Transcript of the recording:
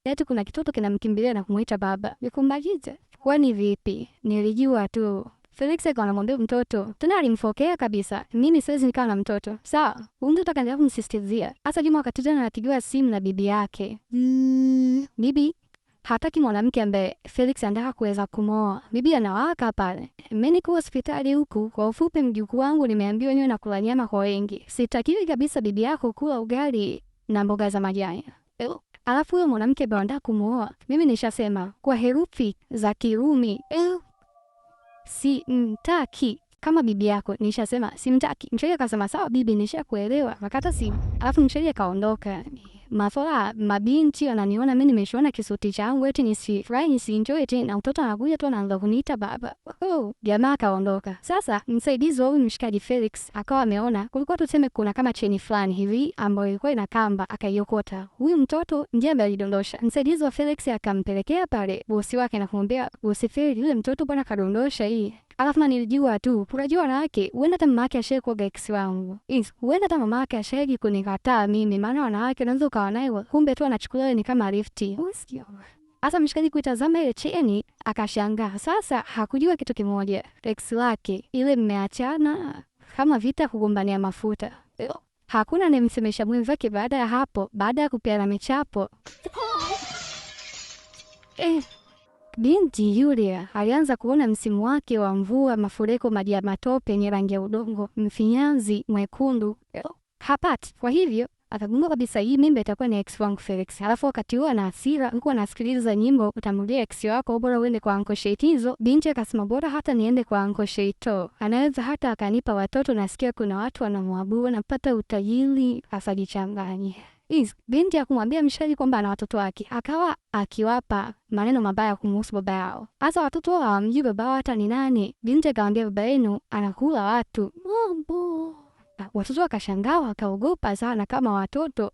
eti kuna kitoto kinamkimbilia na kumuita baba. Nikumbakize. Kwani vipi? Nilijua tu. Felix akamwambia mtoto, tena alimfokea kabisa. Mimi siwezi nikaa na mtoto. Sawa, mtoto akaendelea kumsisitizia. Hasa Juma wakati tena anapigiwa simu na bibi yake. Bibi hataki mwanamke ambaye Felix anataka kuweza kumooa. Bibi anawaka pale. Mimi niko hospitali huku. Kwa ufupi mjukuu wangu nimeambiwa niwe nakula nyama kwa wengi. Sitakiwi kabisa bibi yako kula ugali na mboga za majani. Alafu huyo mwanamke ambaye anataka kumooa, mimi nishasema kwa herufi za Kirumi. Simtaki kama bibi yako. Nishasema simtaki. Mshauri akasema sawa bibi, nishakuelewa. Akakata simu. Alafu mshauri akaondoka. Mafala mabinti wananiona mimi nimeshaona kisuti changu eti nisifurahi nisienjoy tena, mtoto anakuja tu anaanza kuniita baba. Jamaa akaondoka. Sasa msaidizi wa huyu mshikaji Felix akawa ameona kulikuwa tuseme kuna kama cheni fulani hivi ambayo ilikuwa ina kamba, akaiokota. Huyu mtoto ndiye alidondosha. Msaidizi wa Felix akampelekea pale bosi wake na kumwambia bosi Felix, yule mtoto bwana kadondosha hii. Alafu nilijua tu, unajua wanawake, huenda hata mama yake ashaikuwa ex wangu. Huenda hata mama yake ashaiki kunikataa mimi, maana wanawake unaweza ukawa naye kumbe tu anachukulia ni kama lifti. Asa mshikaji kuitazama ile cheni akashangaa. Sasa hakujua kitu kimoja, ex wake ile mmeachana kama vita kugombania mafuta. Hakuna anemsemesha mwenzake baada ya hapo, baada ya kupeana michapo. Binti yule alianza kuona msimu wake wa mvua, mafuriko, maji ya matope yenye rangi ya udongo, mfinyanzi mwekundu hapati. Kwa hivyo akagundua kabisa hii mimba itakuwa ni ex wangu Felix. Alafu wakati huo ana hasira, alikuwa anasikiliza nyimbo, utamrudia ex wako, bora uende kwa Uncle Sheitizo. Binti akasema bora hata niende kwa Uncle Sheito, anaweza hata akanipa watoto, nasikia kuna watu wanamwabudu, napata utajiri, asajichanganye. Binti akamwambia mshikaji kwamba ana watoto wake, akawa akiwapa maneno mabaya kumhusu baba yao. Hasa watoto wao hawamjui baba wao hata ni nani. Binti akamwambia baba yenu anakula watu. Mambo. Watoto wakashangaa wakaogopa sana kama watoto